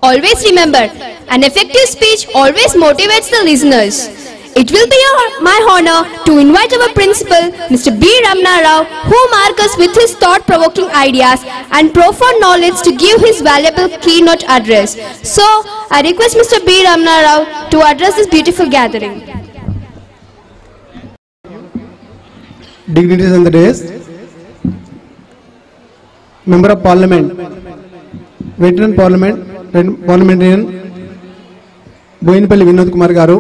always remember, an effective speech always motivates the listeners. It will be my honor to invite our principal, Mr. B. Ramana Rao, who marks us with his thought-provoking ideas and profound knowledge to give his valuable keynote address. So, I request Mr. B. Ramana Rao to address this beautiful gathering. Dignitaries on the dais, Member of Parliament, Veteran Parliamentarian, Boyinpalli Vinod Kumar Garu,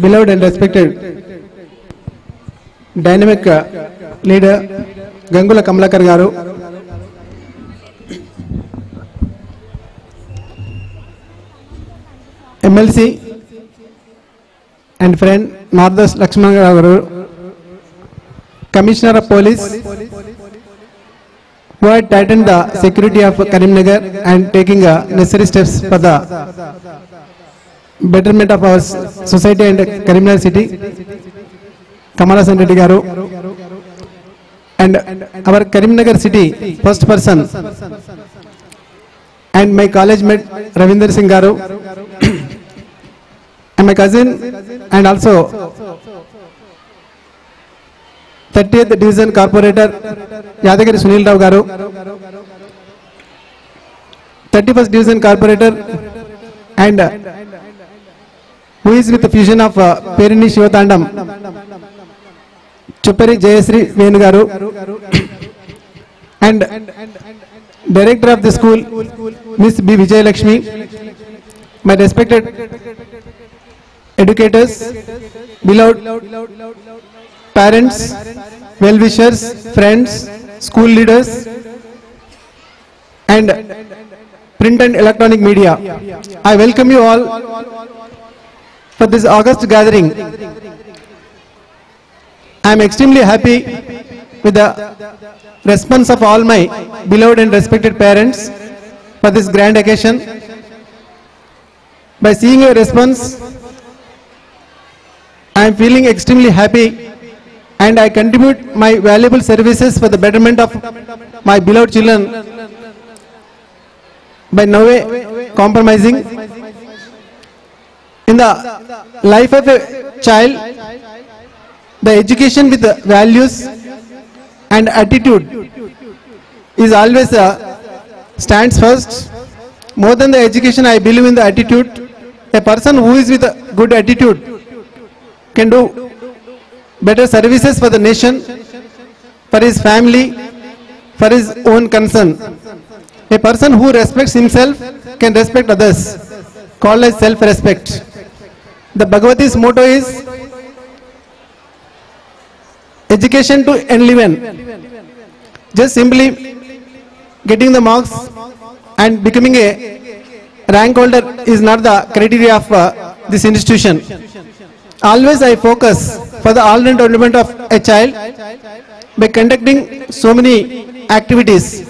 beloved and respected dynamic leader Gangula Kamalakar Garu, MLC and friend Nardas Lakshman Garu, Commissioner of Police, who had tightened the security of Karimnagar and taking necessary steps for the betterment of our society and Karimnagar city, Kamala Hasan Reddy Garu, and our Karimnagar city first person, and my college mate Ravinder Singh Garu, and my cousin, and also 30th Division Corporator Yadagiri Sunil Rao Garu, 31st Division Corporator, and who is with the fusion of Perini Shivatandam, Chuppari Jayasri Venu Garu, and Director of the school, Miss B. Vijay Lakshmi, my respected educators, beloved parents, well-wishers, friends, school leaders, and print and electronic media. I welcome you all for this August gathering. I am extremely happy with the response of all my beloved and respected parents for this grand occasion. By seeing your response, I am feeling extremely happy, and I contribute my valuable services for the betterment of my beloved children by no way compromising. In the life of a child, the education with the values and attitude is always stands first. More than the education, I believe in the attitude. A person who is with a good attitude can do better services for the nation, for his family, for his own concern. A person who respects himself can respect others, called as self-respect. The Bhagavati's motto is education to enliven. Just simply getting the marks and becoming a rank holder is not the criteria of this institution. Always I focus for the all-round development of a child by conducting so many activities.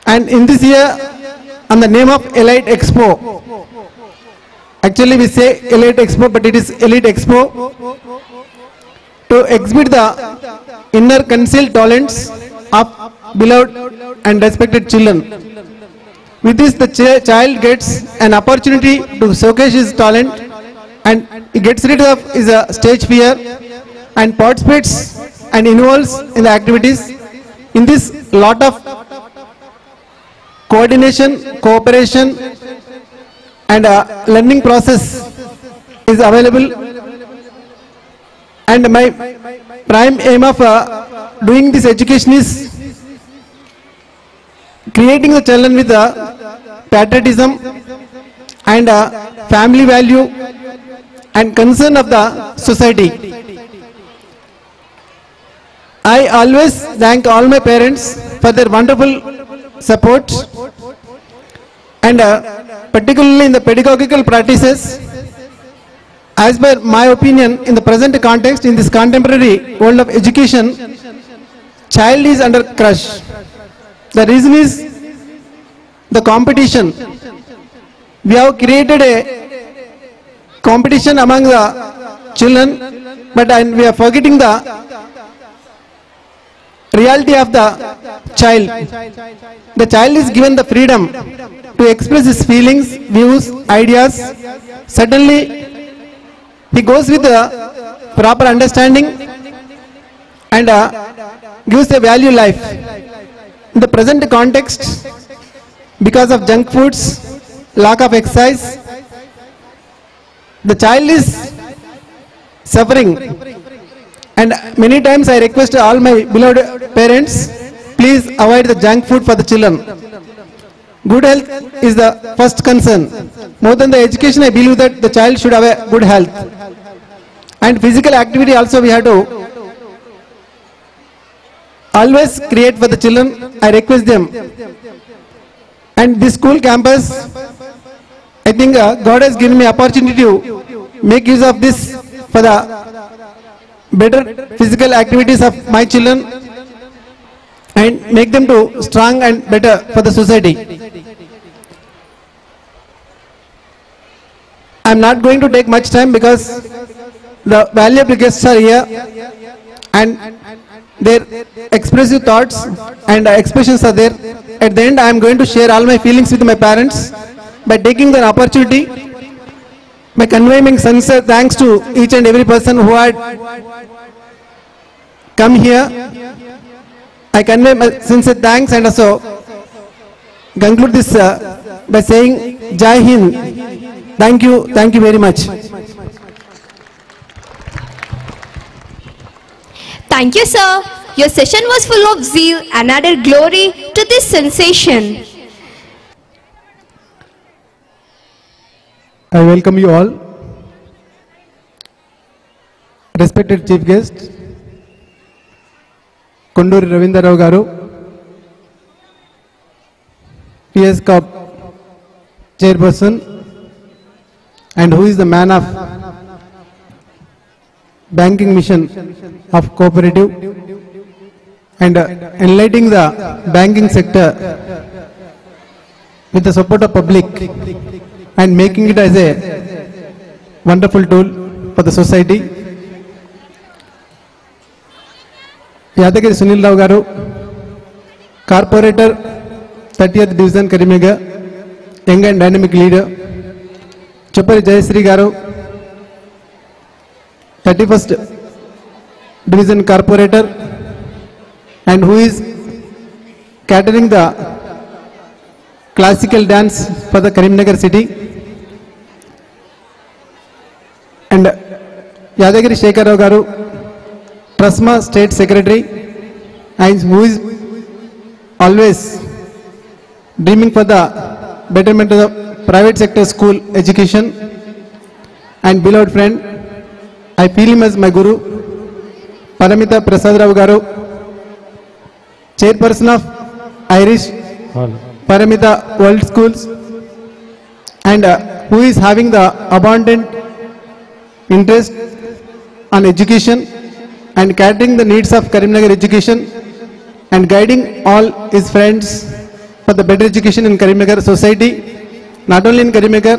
And in this year, on the name of Elite Expo, actually we say Elite Expo, but it is Elite Expo, to exhibit the inner concealed talents of beloved and respected children. With this, the child gets an opportunity to showcase his talent, and he gets rid of his stage fear and participates and involves in the activities. In this, lot of coordination, cooperation, and learning process is available. And my prime aim of doing this education is creating the children with patriotism and family value and concern of the society. I always thank all my parents for their wonderful support, and particularly in the pedagogical practices. As per my opinion, in the present context, in this contemporary world of education, child is under crush. The reason is the competition. We have created a competition among the children, but we are forgetting the reality of the child. The child is given the freedom to express his feelings, views, ideas. Certainly, he goes with the proper understanding and gives a value life. In the present context, because of junk foods, lack of exercise, the child is suffering. And many times I request all my beloved parents, please avoid the junk food for the children. Good health is the first concern. More than the education, I believe that the child should have a good health. And physical activity also we have to always create for the children. I request them. And this school campus, I think God has given me opportunity to make use of this for the better physical activities of my children and make them to strong and better for the society. I am not going to take much time because the valuable guests are here and their expressive thoughts and expressions are there. At the end, I am going to share all my feelings with my parents by taking the opportunity, by conveying sincere thanks to each and every person who had come here. I convey my sincere thanks and also conclude this by saying Jai Hind. Thank you very much. Thank you, sir. Your session was full of zeal and added glory to this sensation. I welcome you all. Respected Chief Guest, Konduri Ravindra Rao Garu, PS Corp Chairperson, and who is the man of banking mission of cooperative and enlightening the banking sector with the support of public and making it as a wonderful tool for the society. Yadagiri Sunil Rao Garu, Corporator 30th Division Karimnagar, young and dynamic leader. Chopari Jayasri Garu, 31st Division Corporator, and who is catering the classical dance for the Karimnagar city. And Yadagiri Shekhar Rao Garu, Trasma State Secretary, and who is always dreaming for the betterment of the private sector school education. And beloved friend, I feel him as my guru, Paramita Prasad Rao Garu, Chairperson of Irish Paramita World Schools, and who is having the abundant interest on education and catering the needs of Karimnagar education and guiding all his friends for the better education in Karimnagar society. Not only in Karimnagar,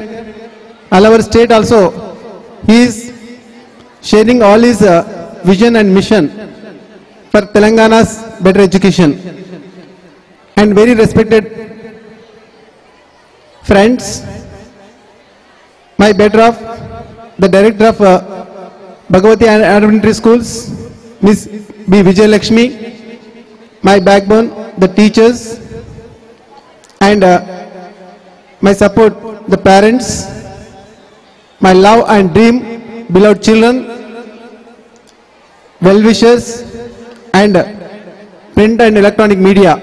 all our state also, he is sharing all his vision and mission for Telangana's better education. And very respected friends, my better half, the director of Bhagavati Elementary Schools, Miss B. Vijay Lakshmi, my backbone, the teachers, and my support, the parents, my love and dream, beloved children, well-wishers, and print and electronic media.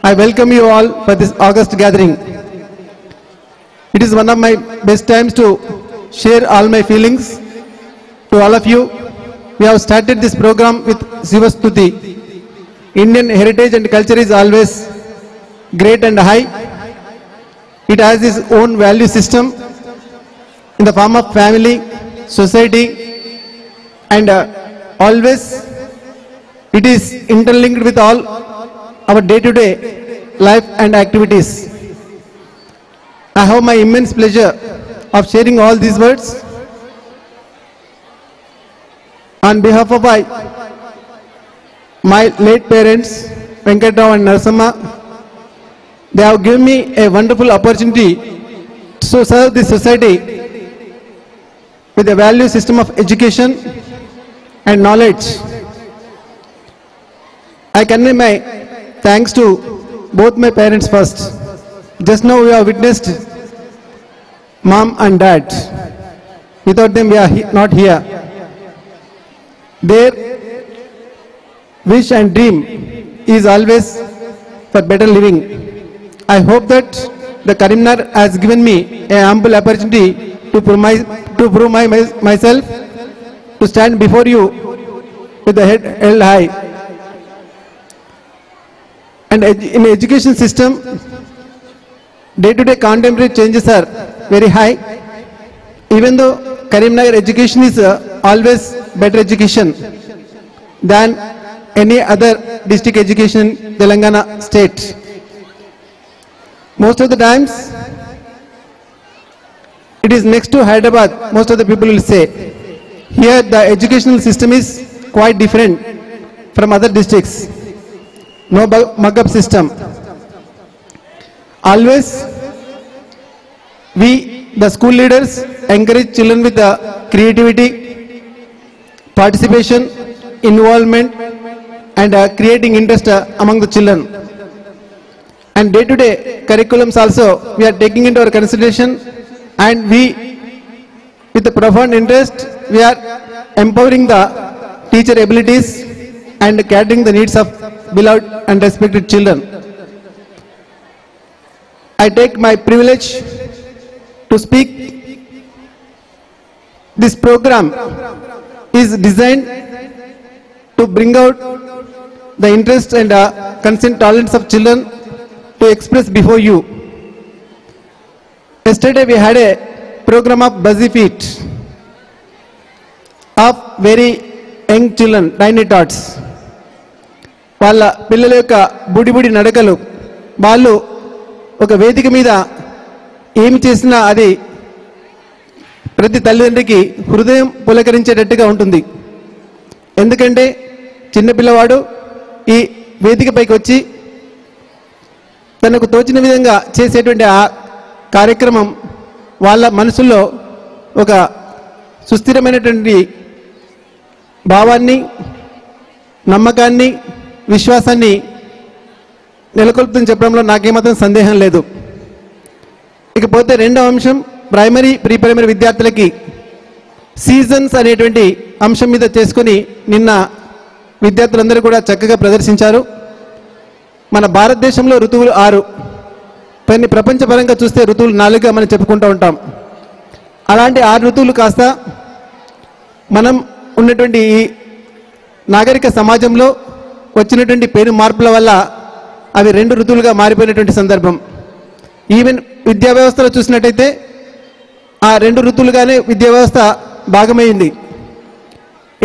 I welcome you all for this August gathering. It is one of my best times to share all my feelings to all of you. We have started this program with Sivastuti. Indian heritage and culture is always great and high. It has its own value system in the form of family, society, and always it is interlinked with all our day-to-day life and activities. I have my immense pleasure of sharing all these words. On behalf of my late parents, Venkatrao and Narasimha, they have given me a wonderful opportunity to serve the society with a value system of education and knowledge. I convey my thanks to both my parents first. Just now we have witnessed mom and dad. Without them we are not here. Their wish and dream is always for better living. I hope that the Karimnagar has given me an ample opportunity to prove myself, to stand before you with the head held high. And in the education system, day-to-day contemporary changes are very high. Even though Karimnagar education is always better education than any other district education in Telangana state. Most of the times, it is next to Hyderabad, most of the people will say. Here the educational system is quite different from other districts. No mug-up system. Always we, the school leaders, encourage children with the creativity, participation, involvement, and creating interest among the children. And day-to-day curriculums also we are taking into our consideration, and we, with a profound interest, we are empowering the teacher abilities and catering the needs of beloved and respected children. I take my privilege to speak. This program is designed to bring out the interest and concerned talents of children to express before you. Yesterday we had a program of Buzzy Feet of very young children, tiny tots. వాళ్ళ పిల్లల యొక్క బుడిబుడి నడకలు, వాళ్ళు ఒక వేదిక మీద ఏమి చేసినా అది ప్రతి తల్లిదండ్రికి హృదయం పులకరించేటట్టుగా ఉంటుంది. ఎందుకంటే చిన్నపిల్లవాడు ఈ వేదికపైకి వచ్చి తనకు తోచిన విధంగా చేసేటువంటి ఆ కార్యక్రమం వాళ్ళ మనసుల్లో ఒక సుస్థిరమైనటువంటి భావాన్ని, నమ్మకాన్ని, విశ్వాసాన్ని నెలకొల్పుతుందని చెప్పడంలో నాకేమాత్రం సందేహం లేదు. ఇకపోతే రెండవ అంశం, ప్రైమరీ ప్రీ ప్రైమరీ విద్యార్థులకి సీజన్స్ అనేటువంటి అంశం మీద చేసుకొని నిన్న విద్యార్థులందరూ కూడా చక్కగా ప్రదర్శించారు. మన భారతదేశంలో ఋతువులు 6, కొన్ని ప్రపంచపరంగా చూస్తే ఋతువులు 4గా మనం చెప్పుకుంటూ ఉంటాం. అలాంటి 6 ఋతువులు కాస్త మనం ఉన్నటువంటి ఈ నాగరిక సమాజంలో వచ్చినటువంటి పేరు మార్పుల వల్ల అవి 2 ఋతువులుగా మారిపోయినటువంటి సందర్భం. ఈవెన్ విద్యా వ్యవస్థలో చూసినట్టయితే ఆ 2 ఋతువులుగానే విద్యా వ్యవస్థ భాగమైంది.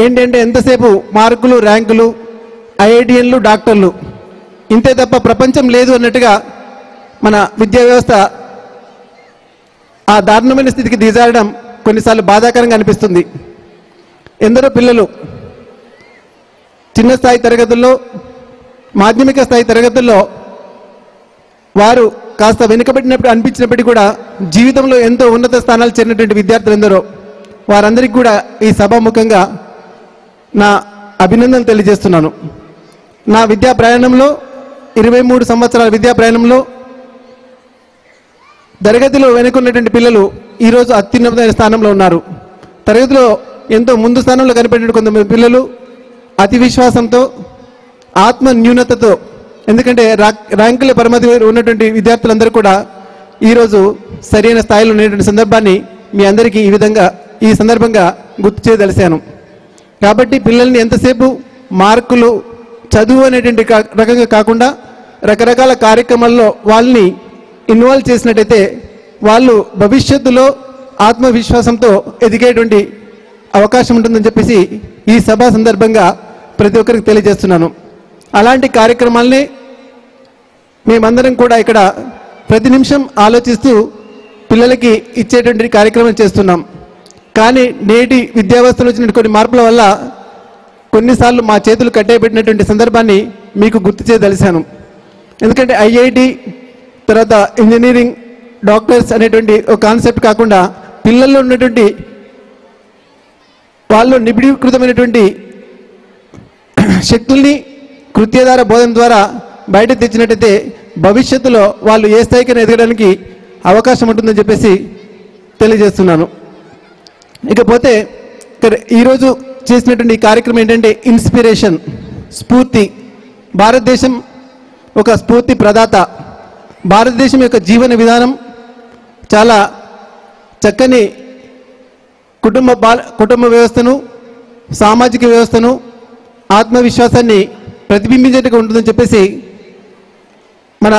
ఏంటంటే ఎంతసేపు మార్కులు, ర్యాంకులు, ఐఐటిఎన్లు, డాక్టర్లు, ఇంతే తప్ప ప్రపంచం లేదు అన్నట్టుగా మన విద్యా వ్యవస్థ ఆ దారుణమైన స్థితికి దిగజారడం కొన్నిసార్లు బాధాకరంగా అనిపిస్తుంది. ఎందరో పిల్లలు చిన్న స్థాయి తరగతుల్లో, మాధ్యమిక స్థాయి తరగతుల్లో వారు కాస్త వెనుకబడినప్పుడు అనిపించినప్పటికీ కూడా జీవితంలో ఎంతో ఉన్నత స్థానాలు చేరినటువంటి విద్యార్థులు ఎందరో, వారందరికీ కూడా ఈ సభాముఖంగా నా అభినందనలు తెలియజేస్తున్నాను. నా విద్యా ప్రయాణంలో 23 సంవత్సరాల విద్యా ప్రయాణంలో తరగతిలో వెనుకున్నటువంటి పిల్లలు ఈరోజు అత్యున్నతమైన స్థానంలో ఉన్నారు. తరగతిలో ఎంతో ముందు స్థానంలో కనిపెట్టిన కొంతమంది పిల్లలు అతి విశ్వాసంతో, ఆత్మ న్యూనతతో, ఎందుకంటే ర్యాంకుల పరిమితి ఉన్నటువంటి విద్యార్థులందరూ కూడా ఈరోజు సరైన స్థాయిలో ఉండేటువంటి సందర్భాన్ని మీ అందరికీ ఈ సందర్భంగా గుర్తు చేయదలిశాను. కాబట్టి పిల్లల్ని ఎంతసేపు మార్కులు, చదువు అనేటువంటి రకంగా కాకుండా రకరకాల కార్యక్రమాల్లో వాళ్ళని ఇన్వాల్వ్ చేసినట్టయితే వాళ్ళు భవిష్యత్తులో ఆత్మవిశ్వాసంతో ఎదిగేటువంటి అవకాశం ఉంటుందని చెప్పేసి ఈ సభ సందర్భంగా ప్రతి ఒక్కరికి తెలియజేస్తున్నాను. అలాంటి కార్యక్రమాల్ని మేమందరం కూడా ఇక్కడ ప్రతి నిమిషం ఆలోచిస్తూ పిల్లలకి ఇచ్చేటువంటి కార్యక్రమం చేస్తున్నాం. కానీ నేటి విద్యా వ్యవస్థలో వచ్చిన కొన్ని మార్పుల వల్ల కొన్నిసార్లు మా చేతులు కట్టేయబెట్టినటువంటి సందర్భాన్ని మీకు గుర్తు చేయదలిశాను. ఎందుకంటే ఐఐటి తర్వాత ఇంజనీరింగ్, డాక్టర్స్ అనేటువంటి ఒక కాన్సెప్ట్ కాకుండా పిల్లల్లో ఉన్నటువంటి వాళ్ళు నిబిడీకృతమైనటువంటి శక్తుల్ని కృత్యధార బోధన ద్వారా బయట తెచ్చినట్టయితే భవిష్యత్తులో వాళ్ళు ఏ స్థాయికైనా ఎదగడానికి అవకాశం ఉంటుందని చెప్పేసి తెలియజేస్తున్నాను. ఇకపోతే ఈరోజు చేసినటువంటి కార్యక్రమం ఏంటంటే ఇన్స్పిరేషన్, స్ఫూర్తి. భారతదేశం ఒక స్ఫూర్తి ప్రదాత. భారతదేశం యొక్క జీవన విధానం చాలా చక్కని కుటుంబ వ్యవస్థను, సామాజిక వ్యవస్థను, ఆత్మవిశ్వాసాన్ని ప్రతిబింబించేట్టుగా ఉంటుందని చెప్పేసి మన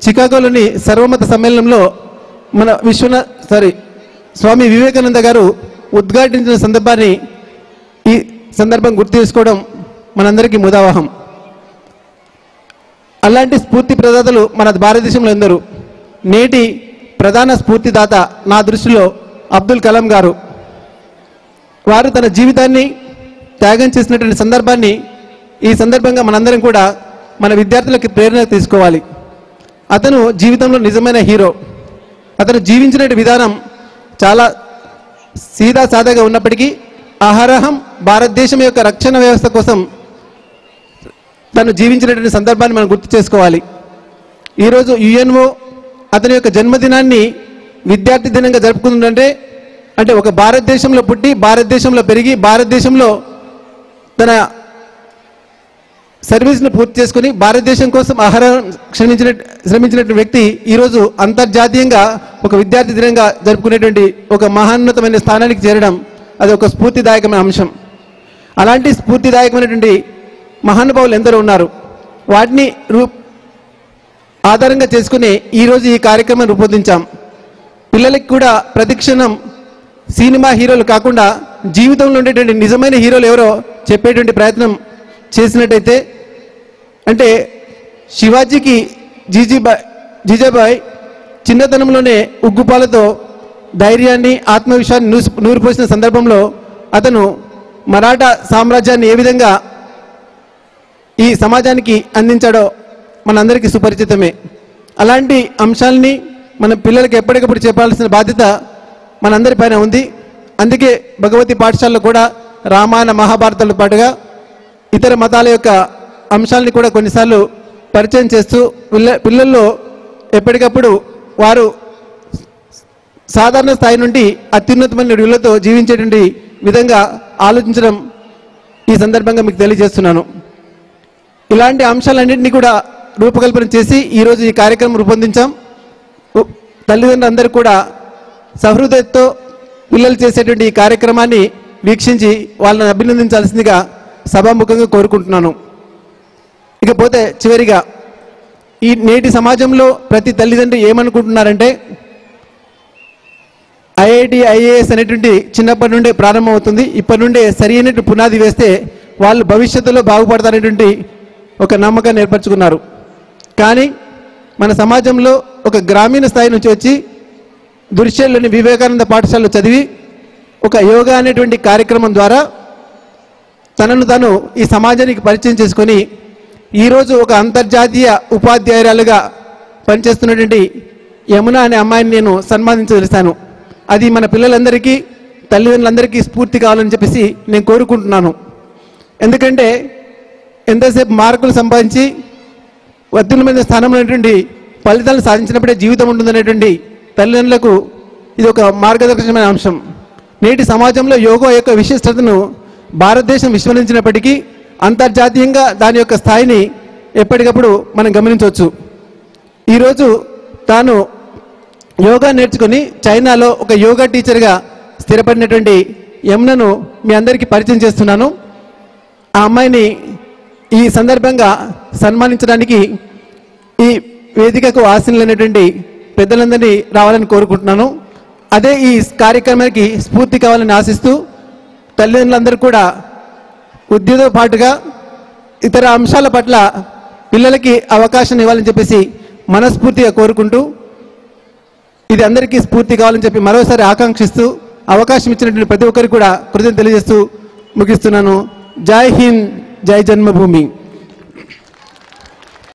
చికాగోలోని సర్వమత సమ్మేళనంలో మన స్వామి వివేకానంద గారు ఉద్ఘాటించిన సందర్భాన్ని ఈ సందర్భం గుర్తు చేసుకోవడం మనందరికీ ముదావహం. అలాంటి స్ఫూర్తి ప్రదాతలు మన భారతదేశంలో ఎందరు. నేటి ప్రధాన స్ఫూర్తిదాత నా దృష్టిలో అబ్దుల్ కలాం గారు. వారు తన జీవితాన్ని త్యాగం చేసినటువంటి సందర్భాన్ని ఈ సందర్భంగా మనందరం కూడా మన విద్యార్థులకి ప్రేరణ తీసుకోవాలి. అతను జీవితంలో నిజమైన హీరో. అతను జీవించిన విధానం చాలా సీదా సాదాగా ఉన్నప్పటికీ అహరహం భారతదేశం యొక్క రక్షణ వ్యవస్థ కోసం తను జీవించినటువంటి సందర్భాన్ని మనం గుర్తు చేసుకోవాలి. ఈరోజు యుఎన్ఓ అతని యొక్క జన్మదినాన్ని విద్యార్థి దినంగా జరుపుకుంటుందంటే అంటే ఒక భారతదేశంలో పుట్టి, భారతదేశంలో పెరిగి, భారతదేశంలో తన సర్వీస్ను పూర్తి చేసుకుని భారతదేశం కోసం అహరహం శ్రమించినటువంటి వ్యక్తి ఈరోజు అంతర్జాతీయంగా ఒక విద్యార్థి దినంగా జరుపుకునేటువంటి ఒక మహోన్నతమైన స్థానానికి చేరడం అది ఒక స్ఫూర్తిదాయకమైన అంశం. అలాంటి స్ఫూర్తిదాయకమైనటువంటి మహానుభావులు ఎందరో ఉన్నారు. వాటిని ఆధారంగా చేసుకుని ఈరోజు ఈ కార్యక్రమం రూపొందించాం. పిల్లలకి కూడా ప్రతిక్షణం సినిమా హీరోలు కాకుండా జీవితంలో ఉండేటువంటి నిజమైన హీరోలు ఎవరో చెప్పేటువంటి ప్రయత్నం చేసినట్టయితే, అంటే శివాజీకి జీజాబాయ్ చిన్నతనంలోనే ఉగ్గుపాలతో ధైర్యాన్ని, ఆత్మవిశ్వాసాన్ని నూరిపోసిన సందర్భంలో అతను మరాఠా సామ్రాజ్యాన్ని ఏ విధంగా ఈ సమాజానికి అందించాడో మనందరికీ సుపరిచితమే. అలాంటి అంశాలని మన పిల్లలకి ఎప్పటికప్పుడు చెప్పాల్సిన బాధ్యత మనందరిపైన ఉంది. అందుకే భగవతి పాఠశాలలో కూడా రామాయణ మహాభారతాలతో పాటుగా ఇతర మతాల యొక్క అంశాలని కూడా కొన్నిసార్లు పరిచయం చేస్తూ పిల్లల్లో ఎప్పటికప్పుడు వారు సాధారణ స్థాయి నుండి అత్యున్నతమైన విలువలతో జీవించేటువంటి విధంగా ఆలోచించడం ఈ సందర్భంగా మీకు తెలియజేస్తున్నాను. ఇలాంటి అంశాలన్నింటినీ కూడా రూపకల్పన చేసి ఈరోజు ఈ కార్యక్రమం రూపొందించాం. తల్లిదండ్రులందరూ కూడా సహృదయతో పిల్లలు చేసేటువంటి ఈ కార్యక్రమాన్ని వీక్షించి వాళ్ళని అభినందించాల్సిందిగా సభాముఖంగా కోరుకుంటున్నాను. ఇకపోతే చివరిగా ఈ నేటి సమాజంలో ప్రతి తల్లిదండ్రి ఏమనుకుంటున్నారంటే ఐఐటి, ఐఏఎస్ అనేటువంటి చిన్నప్పటి నుండే ప్రారంభమవుతుంది. ఇప్పటి నుండే సరైన పునాది వేస్తే వాళ్ళు భవిష్యత్తులో బాగుపడతారనేటువంటి ఒక నమ్మకాన్ని ఏర్పరచుకున్నారు. కానీ మన సమాజంలో ఒక గ్రామీణ స్థాయి నుంచి వచ్చి దుర్షేల్లోని వివేకానంద పాఠశాలలో చదివి ఒక యోగా అనేటువంటి కార్యక్రమం ద్వారా తనను తాను ఈ సమాజానికి పరిచయం చేసుకొని ఈరోజు ఒక అంతర్జాతీయ ఉపాధ్యాయురాలుగా పనిచేస్తున్నటువంటి యమున అనే అమ్మాయిని నేను సన్మానించదలిచాను. అది మన పిల్లలందరికీ, తల్లిదండ్రులందరికీ స్ఫూర్తి కావాలని చెప్పేసి నేను కోరుకుంటున్నాను. ఎందుకంటే ఎంతసేపు మార్కులు సంపాదించి అత్యున్నతమైన స్థానంలో ఉన్నటువంటి ఫలితాలు సాధించినప్పుడే జీవితం ఉంటుందనేటువంటి తల్లిదండ్రులకు ఇది ఒక మార్గదర్శకమైన అంశం. నేటి సమాజంలో యోగా యొక్క విశిష్టతను భారతదేశం విస్మరించినప్పటికీ అంతర్జాతీయంగా దాని యొక్క స్థాయిని ఎప్పటికప్పుడు మనం గమనించవచ్చు. ఈరోజు తాను యోగా నేర్చుకుని చైనాలో ఒక యోగా టీచర్గా స్థిరపడినటువంటి యమునను మీ అందరికీ పరిచయం చేస్తున్నాను. ఆ అమ్మాయిని ఈ సందర్భంగా సన్మానించడానికి ఈ వేదికకు ఆశీనులైనటువంటి పెద్దలందరినీ రావాలని కోరుకుంటున్నాను. అదే ఈ కార్యక్రమానికి స్ఫూర్తి కావాలని ఆశిస్తూ తల్లిదండ్రులందరూ కూడా ఉద్యోగంతో పాటుగా ఇతర అంశాల పట్ల పిల్లలకి అవకాశం ఇవ్వాలని చెప్పేసి మనస్ఫూర్తిగా కోరుకుంటూ ఇది అందరికీ స్ఫూర్తి కావాలని చెప్పి మరోసారి ఆకాంక్షిస్తూ అవకాశం ఇచ్చినటువంటి ప్రతి ఒక్కరికి కూడా కృతజ్ఞతలు తెలియజేస్తూ ముగిస్తున్నాను. జై హింద్, జై జన్మభూమి.